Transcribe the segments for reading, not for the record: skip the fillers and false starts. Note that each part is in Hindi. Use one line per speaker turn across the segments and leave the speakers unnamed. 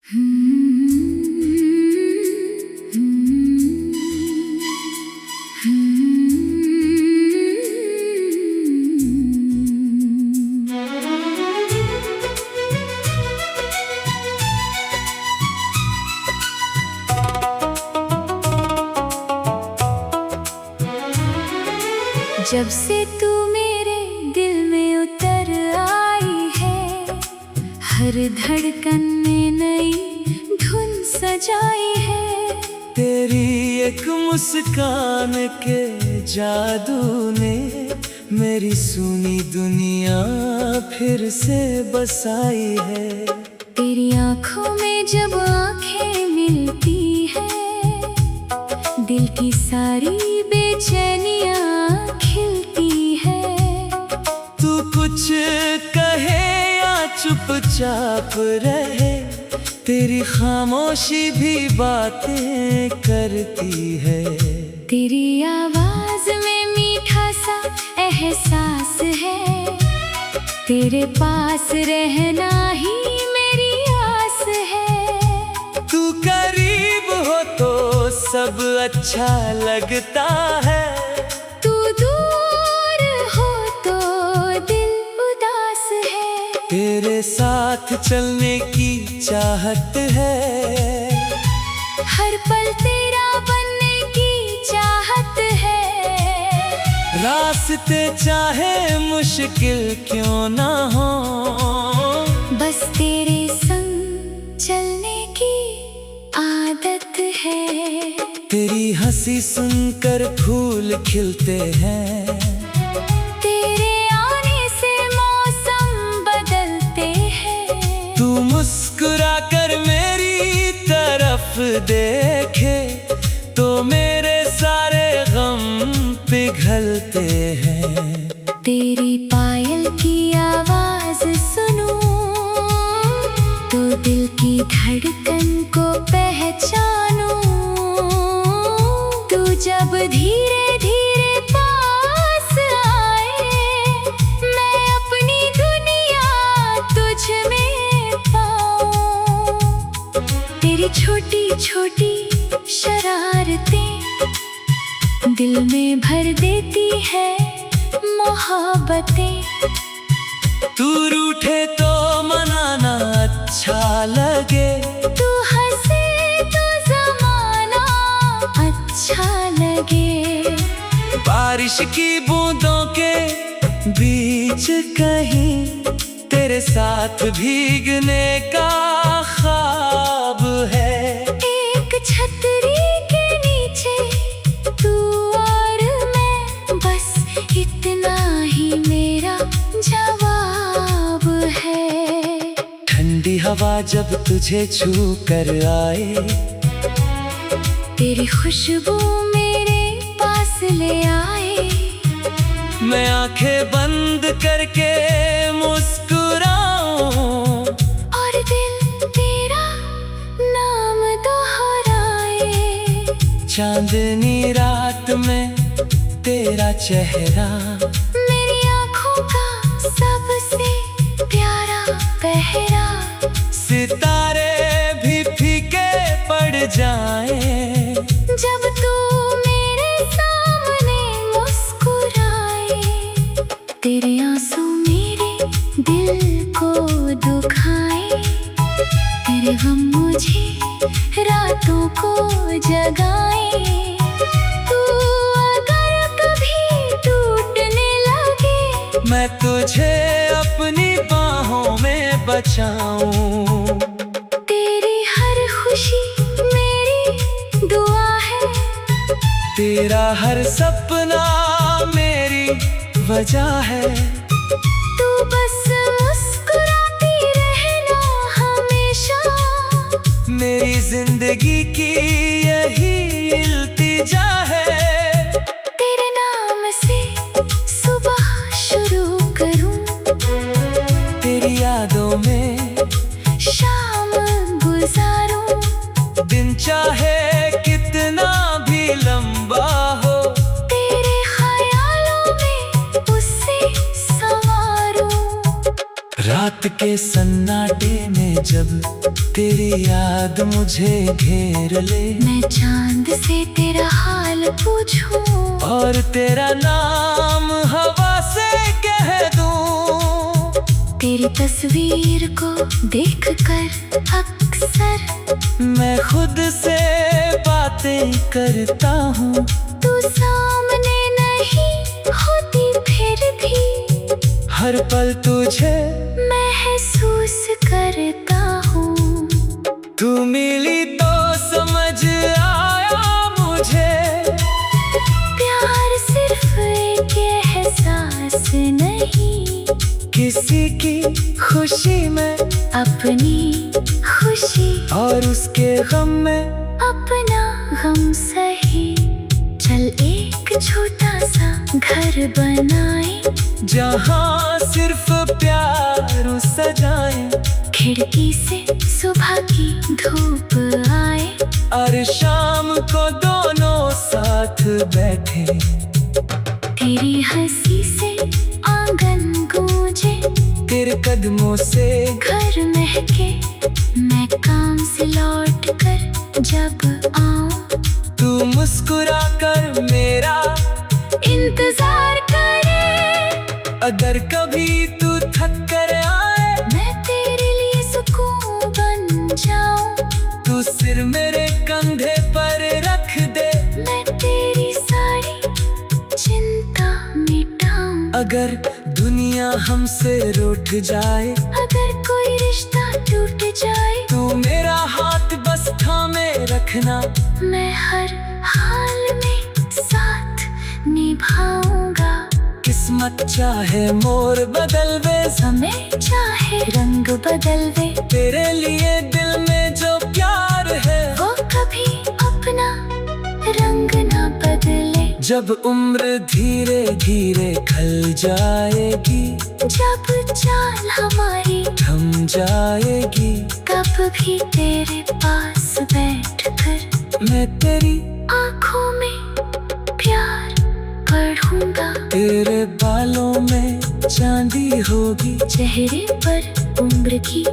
जब से तू मेरे दिल में उतर आई है, हर धड़कन में नई धुन सजाई है।
तेरी एक मुस्कान के जादू ने मेरी सुनी दुनिया फिर से बसाई है।
तेरी आँखों में जब आँखें मिलती है, दिल की सारी बेचैनियाँ खिलती है।
तू कुछ कहे या चुपचाप रहे, तेरी खामोशी भी बातें करती है।
तेरी आवाज में मीठा सा एहसास है, तेरे पास रहना ही मेरी आस है।
तू करीब हो तो सब अच्छा लगता है,
तू दूर हो तो दिल उदास है।
तेरे साथ चलने की चाहत है,
हर पल तेरा बनने की चाहत है।
रास्ते चाहे मुश्किल क्यों ना हो,
बस तेरे संग चलने की आदत है।
तेरी हंसी सुनकर फूल खिलते हैं,
तेरे आने से मौसम बदलते हैं।
तू मुस्कुरा कर मेरी तरफ देखे तो मेरे सारे गम पिघलते हैं।
तेरी पायल की आवाज सुनूं तो दिल की धड़कन को पहचानूं। तू जब धीरे धीरे पास आए, मैं अपनी दुनिया तुझ में पाऊं। तेरी छोटी छोटी शरारतें दिल में भर देती है मोहब्बतें।
तू रूठे तो मनाना अच्छा लगे,
तू हंसे तो ज़माना अच्छा लगे।
बारिश की बूंदों के बीच कहीं तेरे साथ भीगने का ख्वाब है।
एक छतरी के नीचे तू और मैं, बस इतना ही मेरा जवाब है।
ठंडी हवा जब तुझे छू कर आए,
तेरी खुशबू मेरे पास ले आए।
मैं आंखें बंद करके मुस्कुराऊं
और दिल तेरा नाम दोहराए।
चांदनी रात में तेरा चेहरा
मेरी आँखों का सबसे प्यारा पहरा।
सितारे भी फीके पड़ जाएं,
जब तू मेरे सामने मुस्कुराए। तेरे आंसू मेरे दिल को दुखाए, तेरे गम मुझे रातों को जगाए। तू अगर कभी टूटने लगे,
मैं तुझे अपनी बाहों में बचाऊं।
तेरी हर खुशी मेरी दुआ है,
तेरा हर सपना मेरी वजह है।
तू बस मुस्कुराती रहना हमेशा,
मेरी जिंदगी की यही इल्तिजा है।
तेरे नाम से सुबह शुरू करूं,
तेरी यादों में
शाम गुजारूं।
दिन चाहे कितना भी लंबा हो,
तेरे ख्यालों में उससे संवारूं।
रात के सन्नाटे में जब तेरी याद मुझे घेर ले।
मैं चांद से तेरा हाल पूछूं
और तेरा नाम हवा से कह दूं।
तेरी तस्वीर को देखकर अक्सर
मैं खुद से बातें करता हूँ।
तू सामने नहीं होती फिर भी
हर पल तुझे
महसूस करता हूँ।
तू मिली तो समझ आया मुझे,
प्यार सिर्फ एक एहसास नहीं,
किसी की खुशी में
अपनी खुशी
और उसके गम में
अपना गम सही। चल एक छोटा सा घर बनाए,
जहाँ सिर्फ प्यार सजाए।
खिड़की से सुबह की धूप आए
और शाम को दोनों साथ बैठे।
तेरी हंसी से आंगन गूंजे,
तेरे कदमों से
घर महके। मैं काम से लौट कर जब आऊं,
तू मुस्कुरा कर मेरा
इंतजार करे।
अगर कभी तू थक कर आए,
मैं तेरे लिए सुकून बन जाऊं।
तू सिर मेरे कंधे पर रख दे।
मैं तेरी सारी चिंता मिटाऊं।
अगर दुनिया हमसे रूठ जाए,
अगर कोई रिश्ता टूट जाए,
तू मेरा हाथ बस थामे रखना।
मैं हर हाल में साथ निभाऊंगा।
किस्मत चाहे मोड़ बदल वे,
समय चाहे रंग बदल वे,
तेरे लिए दिल में जो प्यार है
वो कभी अपना रंग ना बदले।
जब उम्र धीरे धीरे खल जाएगी,
जब चाल हमारी
थम जाएगी,
कब भी तेरे पास बैठकर
मैं तेरी
आँखों में प्यार पढ़ूंगा।
तेरे बालों में चांदी होगी,
चेहरे पर उम्र की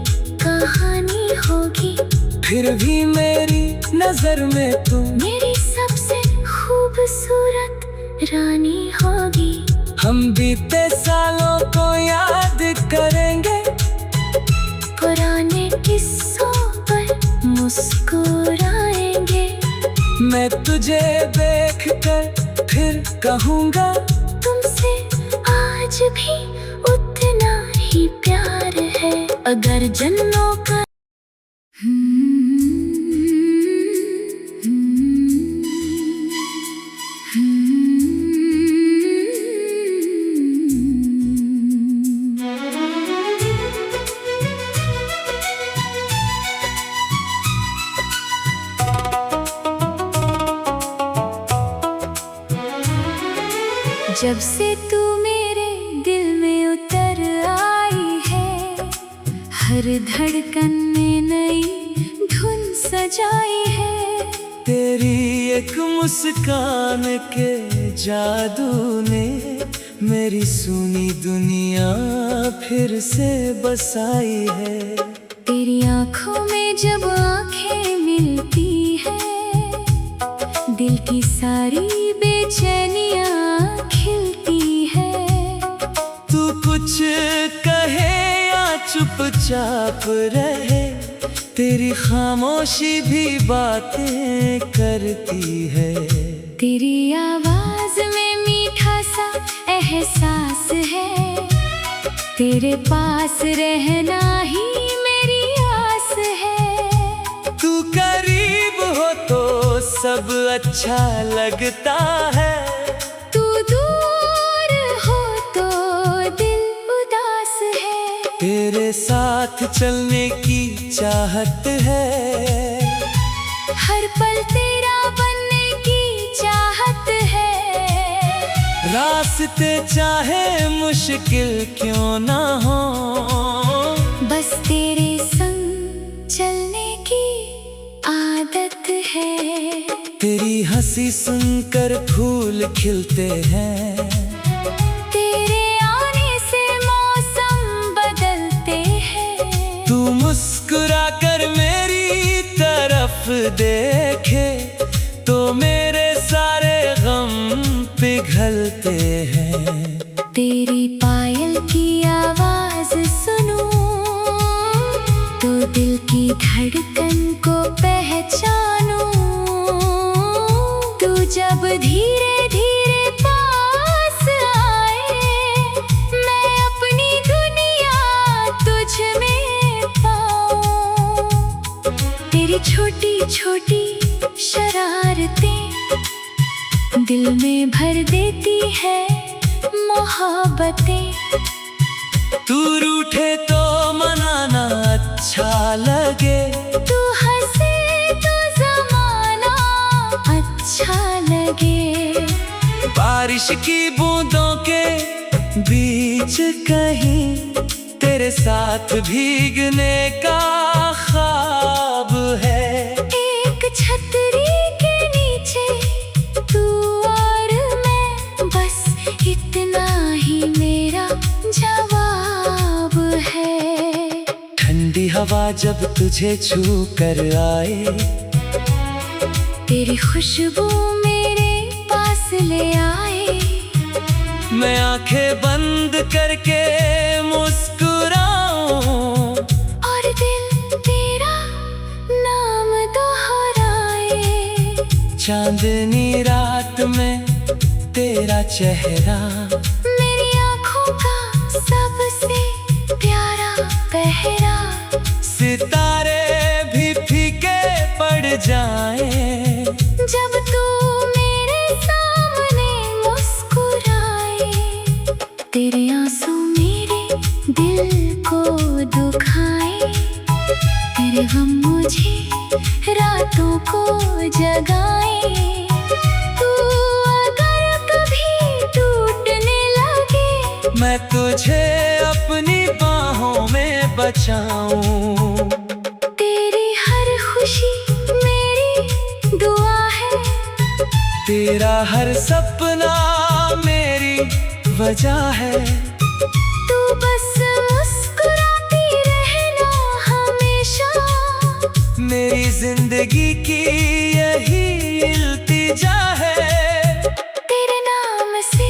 कहानी होगी।
फिर भी मेरी नजर में तू
मेरी सबसे खूबसूरत रानी होगी।
हम बीते सालों को याद करेंगे,
पुराने किस्सों पर मुस्कुराएंगे।
मैं तुझे देखकर फिर कहूँगा,
तुमसे आज भी उतना ही प्यार है। अगर जन्मों का जब से तू मेरे दिल में उतर आई है, हर धड़कन में नई धुन सजाई है।
तेरी एक मुस्कान के जादू ने मेरी सुनी दुनिया फिर से बसाई है।
तेरी आँखों में जब आँखें मिलती है, दिल की सारी बेचैनियाँ खिलती है।
तू कुछ कहे या चुपचाप रहे, तेरी खामोशी भी बातें करती है।
तेरी आवाज में मीठा सा एहसास है, तेरे पास रहना ही मेरी आस है।
तू करीब हो तो सब अच्छा लगता है,
तू दूर हो तो दिल उदास है।
तेरे साथ चलने की चाहत है,
हर पल तेरा बनने की चाहत है।
रास्ते चाहे मुश्किल क्यों ना हो,
बस तेरे संग चलने की आदत है।
तेरी हंसी सुनकर फूल खिलते हैं,
तेरे आने से मौसम बदलते हैं।
तू मुस्कुरा देखे तो मेरे सारे गम पिघलते हैं।
तेरी पायल की आवाज सुनूं तो दिल की धड़कन को पहचानूं। तू जब धीरे धीरे पास आए मैं अपनी दुनिया तुझ में पाऊं। तेरी छोटी छोटी शरारतें दिल में भर देती है मोहब्बतें।
तू रूठे तो मनाना अच्छा लगे,
तू हंसे तो जमाना अच्छा लगे।
बारिश की बूंदों के बीच कहीं तेरे साथ भीगने का ख्वाब है।
एक छतरी के नीचे तू और मैं, बस इतना ही मेरा जवाब है।
ठंडी हवा जब तुझे छू कर आए,
तेरी खुशबू मेरे पास ले आए।
मैं आंखें बंद करके मुस्कुराऊं
और दिल तेरा नाम दोहराए।
चांदनी रात में तेरा चेहरा
मेरी आँखों का सबसे प्यारा पहरा।
सितारे भी फीके पड़ जाएं
जब तू मेरे सामने मुस्कुराए। तेरे आंसू मेरे दिल को दुखाए, तेरे गम मुझे रातों को जगाए। तू अगर कभी टूटने लगे
मैं तुझे अपनी बाहों में बचाऊं।
तेरी हर खुशी मेरी दुआ है,
तेरा हर सपना मेरी वजह है।
तू बस मुस्कुराती रहना हमेशा।
मेरी जिंदगी की यही इल्तिजा है।
तेरे नाम से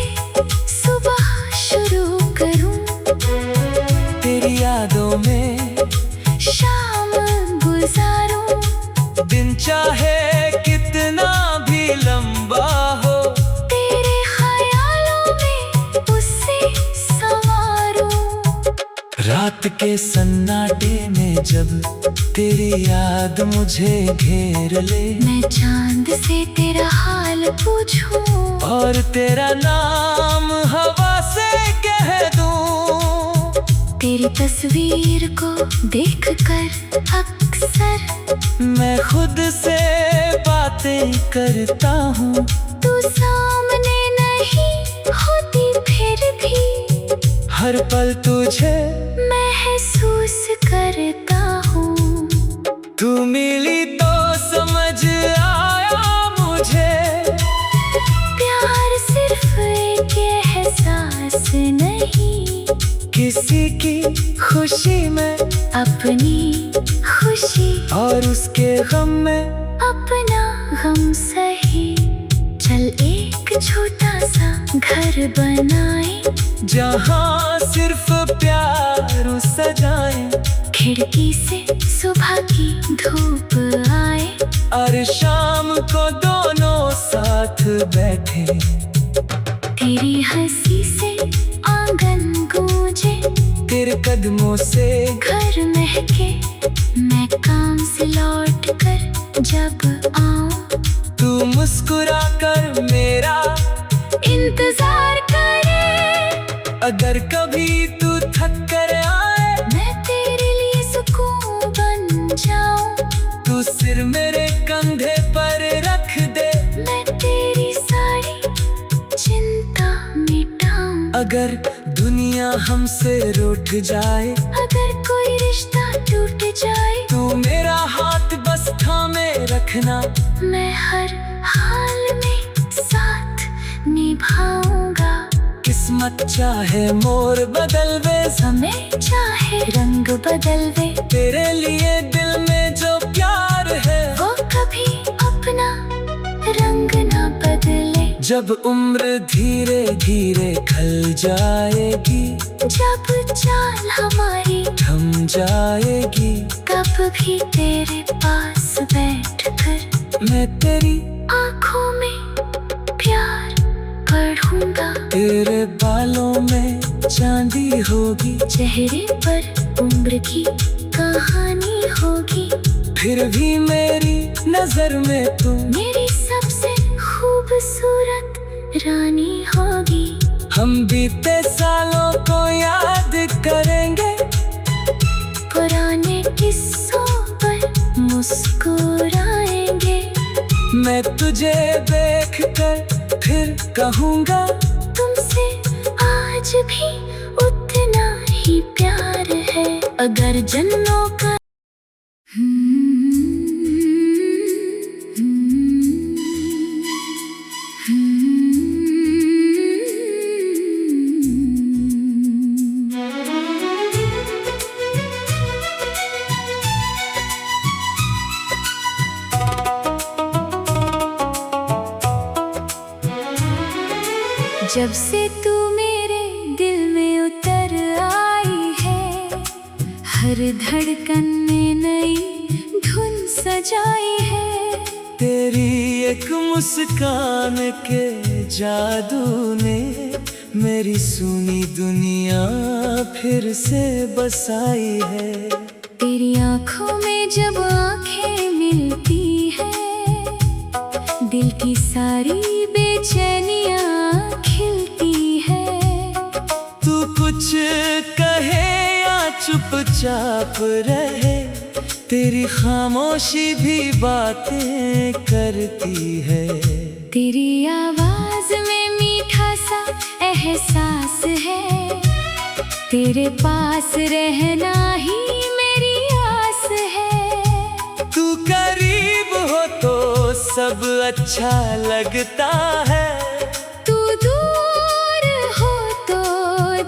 सुबह शुरू करूं,
तेरी यादों में
शाम गुजारूं।
दिन चाहे कितना भी लंबा हो,
तेरे ख्यालों में उससे संवारूं।
रात के सन्नाटे में जब तेरी याद मुझे घेर ले,
मैं चांद से तेरा हाल पूछूं
और तेरा नाम हवा से कह दूं।
तेरी तस्वीर को देखकर अक्सर
मैं खुद से बातें करता हूँ।
तू सामने नहीं होती फिर भी
हर पल तुझे
महसूस करता हूँ।
तू मिली तो समझ आया मुझे,
प्यार सिर्फ एक एहसास नहीं,
किसी की खुशी में
अपनी खुशी
और उसके गम में
अपना गम सही। चल एक छोटा सा घर बनाए,
जहाँ सिर्फ प्यार सजाए।
खिड़की से सुबह की धूप आए
और शाम को दोनों साथ बैठे।
तेरी हंसी से आंगन गूंजे,
तेरे कदमों से
घर महके। मैं काम से लौट कर जब आऊं,
तू मुस्कुरा कर मेरा
इंतजार करे।
अगर कभी तू थक कर आए,
मैं तेरे लिए सुकून बन जाऊं।
तू सिर मेरे कंधे पर रख दे,
मैं तेरी सारी चिंता मिटाऊं।
अगर दुनिया हमसे रूठ जाए,
अगर कोई रिश्ता टूट जाए,
तू मेरा हाथ बस थामे रखना।
मैं हर हाल में साथ निभाऊंगा।
किस्मत चाहे मोर बदलवे,
समय चाहे रंग बदलवे,
तेरे लिए दिल में जो प्यार है
वो कभी
जब उम्र धीरे धीरे खल जाएगी,
जब चाल हमारी
थम जाएगी,
कब भी तेरे पास बैठकर
मैं तेरी
आँखों में प्यार पढ़ूंगा।
तेरे बालों में चांदी होगी,
चेहरे पर उम्र की कहानी होगी।
फिर भी मेरी नजर में तू
मेरी सबसे खूबसूरत रानी होगी।
हम बीते सालों को याद करेंगे,
पुराने किस्सों पर मुस्कुराएंगे।
मैं तुझे देखकर फिर कहूँगा,
तुमसे आज भी उतना ही प्यार है। अगर जन्नों का जब से तू मेरे दिल में उतर आई है, हर धड़कन में नई धुन सजाई है।
तेरी एक मुस्कान के जादू ने मेरी सुनी दुनिया फिर से बसाई है।
तेरी आँखों में जब आँखें मिलती है, दिल की सारी बेचैनियाँ खिलती है।
तू कुछ कहे या चुपचाप रहे, तेरी खामोशी भी बातें करती है।
तेरी आवाज में मीठा सा एहसास है, तेरे पास रहना ही मेरी आस है।
तू करीब हो तो सब अच्छा लगता है,
तू दूर हो तो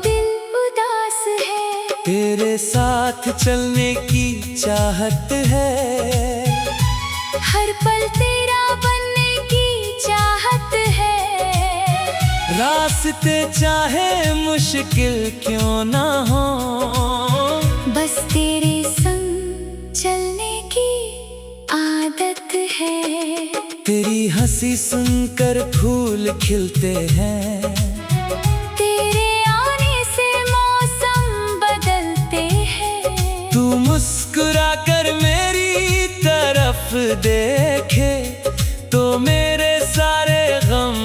दिल उदास है।
तेरे साथ चलने की चाहत है,
हर पल तेरा बनने की चाहत है।
रास्ते चाहे मुश्किल क्यों ना हो,
बस तेरे संग चलने की आदत है।
तेरी हंसी सुनकर फूल खिलते हैं,
तेरे आने से मौसम बदलते हैं।
तू मुस्कुरा कर मेरी तरफ देखे तो मेरे सारे गम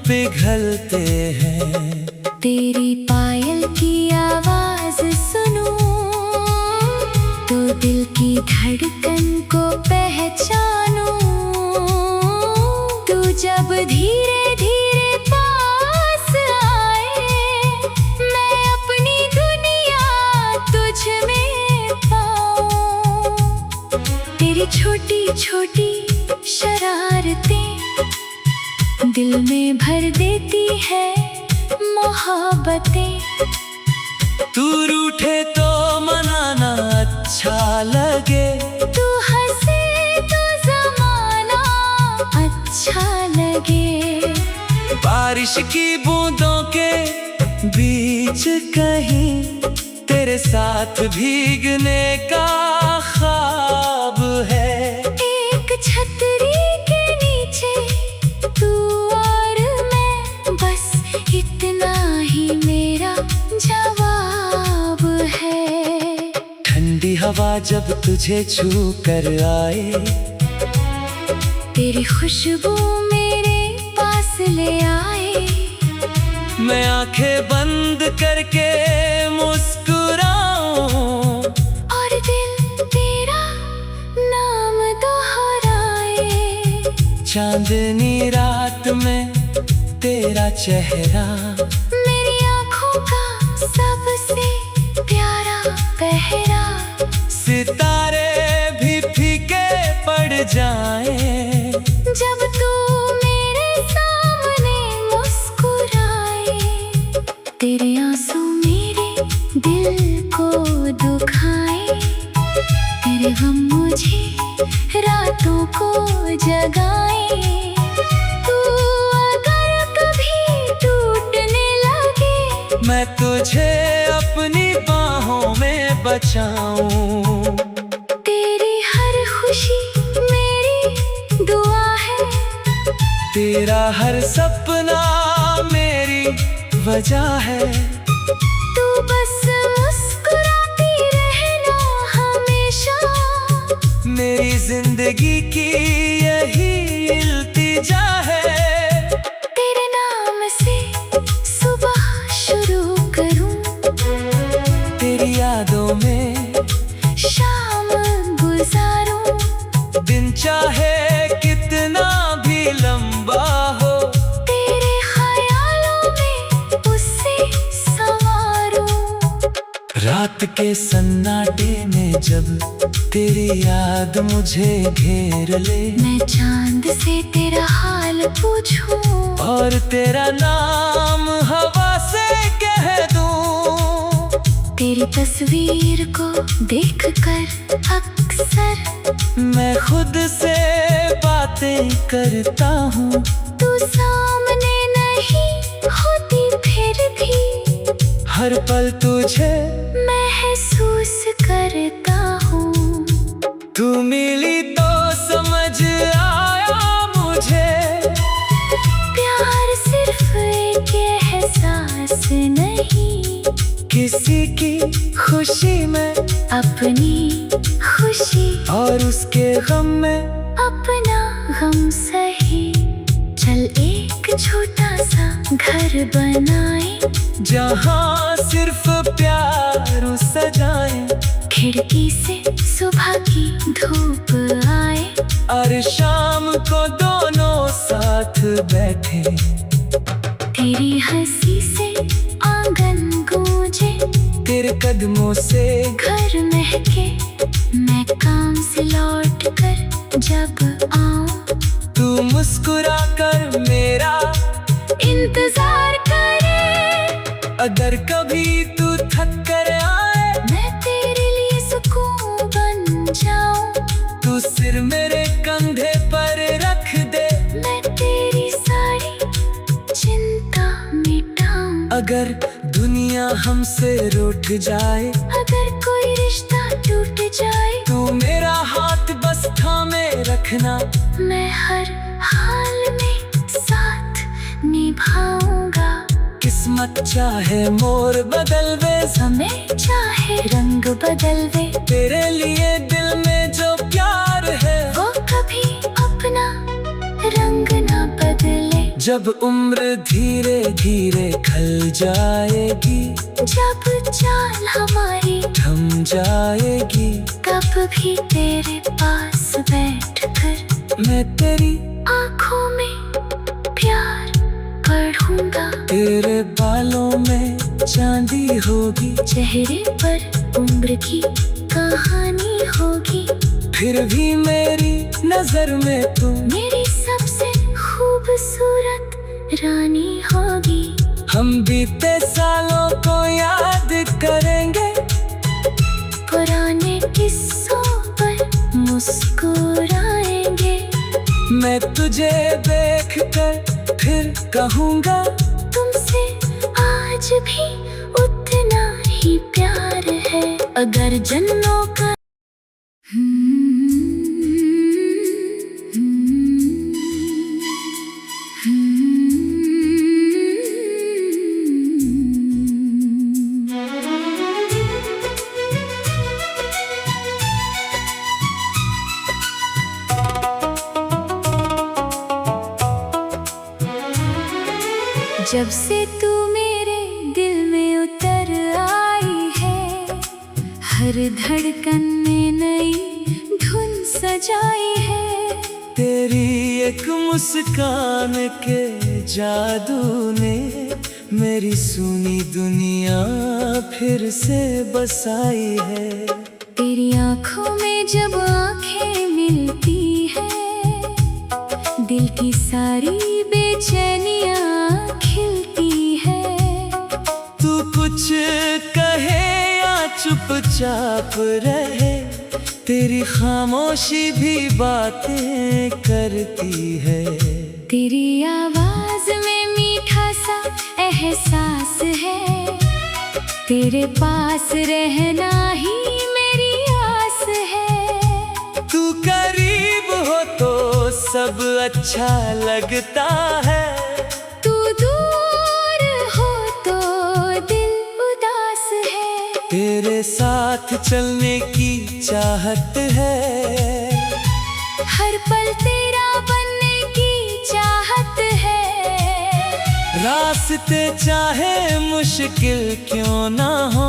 पिघलते हैं।
तेरी पायल की आवाज सुनूं तो दिल की धड़कन को पहचानूं। तू जब धीरे धीरे पास आए, मैं अपनी दुनिया तुझ में पाऊं। तेरी छोटी छोटी शरारतें दिल में भर देती है मोहब्बतें।
तू रूठे तो मनाना अच्छा लगे,
तू हंसे तो ज़माना अच्छा लगे।
बारिश की बूंदों के बीच कहीं तेरे साथ भीगने का ख्वाब है।
एक छतरी के नीचे तू और मैं, बस इतना ही मेरा जवाब है।
ठंडी हवा जब तुझे छू कर आए,
तेरी खुशबू मेरे पास ले आए।
मैं आंखें बंद करके मुस्कुराऊं
और दिल तेरा नाम दोहराए।
चांदनी रात में तेरा चेहरा
मेरी आँखों का सबसे प्यारा पहरा।
सितारे भी फीके पड़ जाएं,
जब तू मेरे सामने मुस्कुराए। तेरे आंसू मेरे दिल को दुखाए, तेरे गम मुझे रातों को जगाए। तू अगर
तुझे अपनी बाहों में बचाऊं।
तेरी हर खुशी मेरी दुआ है,
तेरा हर सपना मेरी वजह है।
तू बस मुस्कुराती रहना हमेशा,
मेरी जिंदगी की यही इल्तिजा है।
तेरे नाम से सुबह शुरू करूं,
तेरी यादों में
शाम गुजारूं।
दिन चाहे कितना भी लंबा हो,
तेरे ख्यालों में उससे संवारूं।
रात के सन्नाटे में जब तेरी याद मुझे घेर ले,
मैं चांद से तेरा हाल पूछूं,
और तेरा नाम हवा से कह दूं।
तेरी तस्वीर को देखकर अक्सर
मैं खुद से बातें करता हूँ।
तू सामने नहीं होती फिर भी
हर पल तुझे
महसूस करता हूँ।
तू मिली तो समझ आया मुझे,
प्यार सिर्फ एक एहसास नहीं,
किसी की खुशी में
अपनी खुशी
और उसके गम में
अपना गम सही। चल एक छोटा सा घर बनाए,
जहाँ सिर्फ प्यार सजाए।
खिड़की से सुबह की धूप आए,
और शाम को दोनों साथ बैठे।
तेरी हंसी से आंगन गूंजे,
तेरे कदमों से
घर महके। मैं काम से लौट कर जब आऊं,
तू मुस्कुरा कर मेरा
इंतजार करे।
अगर कभी तू थक कर आए,
मैं तेरे लिए सुकून बन जाऊं।
तू सिर मेरे कंधे पर रख दे,
मैं तेरी सारी चिंता मिटाऊं।
अगर दुनिया हमसे रूठ जाए,
अगर कोई रिश्ता टूट जाए,
तू मेरा हाथ बस थामे रखना।
मैं हर हाल में साथ निभाऊंगा।
किस्मत चाहे मोड़ बदलवे,
समय चाहे रंग बदलवे,
तेरे लिए दिल में जो प्यार है
वो कभी अपना रंग ना बदले।
जब उम्र धीरे धीरे खल जाएगी,
जब चाल हमारी
थम जाएगी,
तब भी तेरे पास बैठकर
मैं तेरी
आँखों में प्यार पढ़ूंगा।
तेरे बालों में चांदी होगी,
चेहरे पर उम्र की कहानी होगी।
फिर भी मेरी नजर में तू
मेरी सबसे खूबसूरत रानी होगी।
हम बीते सालों को याद करेंगे,
पुराने किस्सों पर मुस्कुराएंगे।
मैं तुझे देख कर फिर कहूँगा,
तुमसे आज भी उतना ही प्यार है। अगर जन्मों का जब से तू मेरे दिल में उतर आई है, हर धड़कन में नई धुन सजाई है।
तेरी एक मुस्कान के जादू ने मेरी सुनी दुनिया फिर से बसाई है।
तेरी आँखों में जब आँखें मिलती है, दिल की सारी बेचैनियाँ खिलती है।
तू कुछ कहे या चुपचाप रहे, तेरी खामोशी भी बातें करती है।
तेरी आवाज में मीठा सा एहसास है, तेरे पास रहना ही मेरी आस है।
तू करीब हो तो सब अच्छा लगता है।
तू दूर हो तो दिल उदास है।
तेरे साथ चलने की चाहत है।
हर पल तेरा बनने की चाहत है।
रास्ते चाहे मुश्किल क्यों ना हो,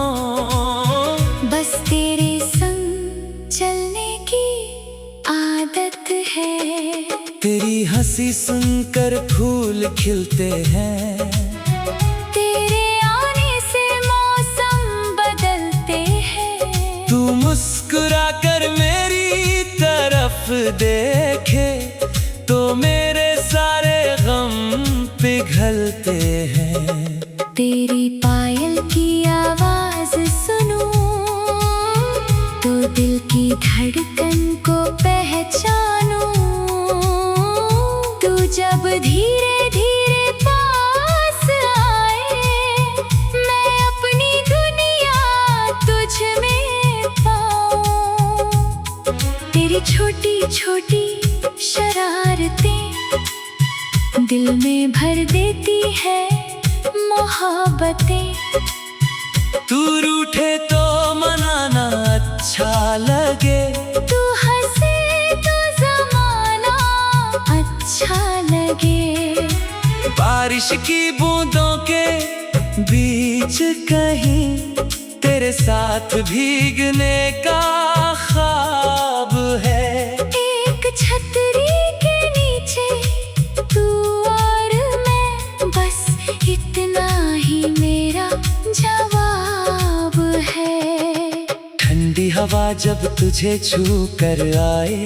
बस तेरे संग चलने की आदत है।
तेरी हंसी सुनकर फूल खिलते हैं।
तेरे आने से मौसम बदलते हैं।
तू मुस्कुरा कर मेरी तरफ देखे तो मेरे सारे गम पिघलते हैं।
तेरी पायल की आवाज सुनूं तो दिल की धड़कन को पहचानूं। तू जब धीरे धीरे पास आए, मैं अपनी दुनिया तुझ में पाऊं। तेरी छोटी छोटी शरारतें दिल में भर देती है मोहब्बतें।
तू रूठे तो मनाना अच्छा लगे।
तू हंसे तो ज़माना अच्छा लगे।
बारिश की बूंदों के बीच कहीं तेरे साथ भीगने का ख्वाब है।
एक छतरी के नीचे तू और मैं, बस इतना ही मेरा जवाब है।
ठंडी हवा जब तुझे छू कर आए,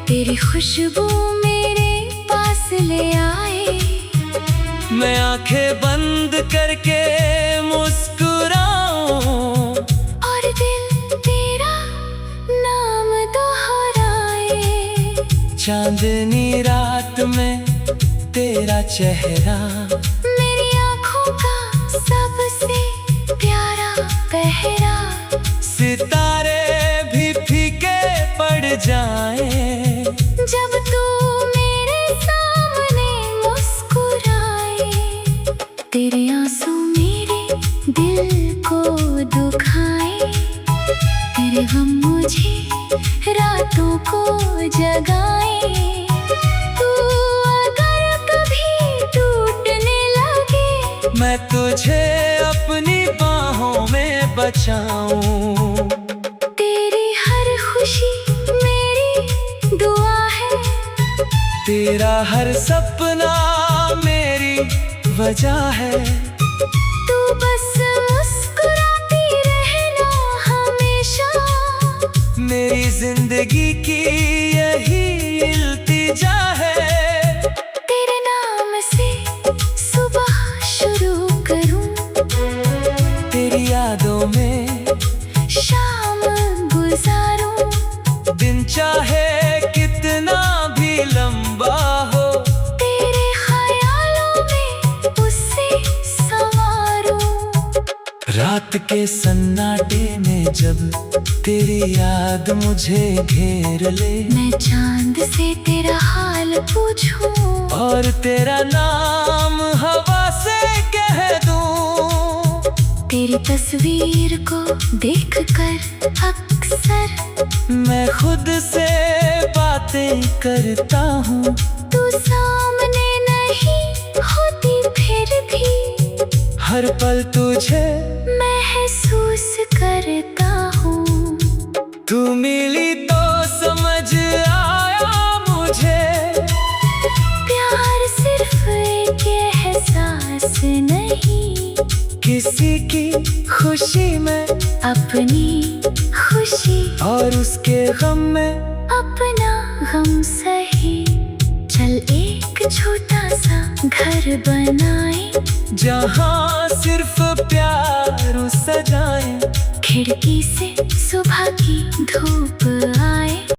तेरी खुशबू मेरे पास ले आए।
मैं आंखें बंद करके मुस्कुराऊं
और दिल तेरा नाम दोहराए।
चांदनी रात में तेरा चेहरा
मेरी आँखों का सबसे प्यारा पहरा।
सितारे भी फीके पड़ जाएं
जब तू मेरे सामने मुस्कुराए। तेरे आंसू मेरे दिल को दुखाए। तेरे गम मुझे रातों को जगाए। तू अगर कभी टूटने लगे,
मैं तुझे अपनी बाहों में बचाऊं।
तेरी हर खुशी मेरी दुआ है।
तेरा हर सपना मेरी वजह है।
तू बस मुस्कुराती रहना हमेशा।
मेरी जिंदगी की यही इल्तिजा है।
तेरे नाम से सुबह शुरू करूं,
तेरी यादों में
शाम गुजारूं।
दिन चाहे कितना भी लंबा हो,
तेरे ख्यालों में उससे संवारूं।
रात के सन्नाटे में जब तेरी याद मुझे घेर ले,
मैं चांद से तेरा हाल पूछूं
और तेरा नाम हवा से कह दूं।
तेरी तस्वीर को देखकर अक्सर
मैं खुद से बातें करता हूँ।
तू सामने नहीं होती फिर भी
हर पल तुझे
महसूस करता हूँ।
तू मिली तो समझ आया मुझे,
प्यार सिर्फ एक एहसास नहीं,
किसी की खुशी में
अपनी खुशी
और उसके गम में
अपना गम सही। चल एक छोटा सा घर बनाए,
जहाँ सिर्फ प्यार सजाए।
खिड़की से सुबह की धूप आए।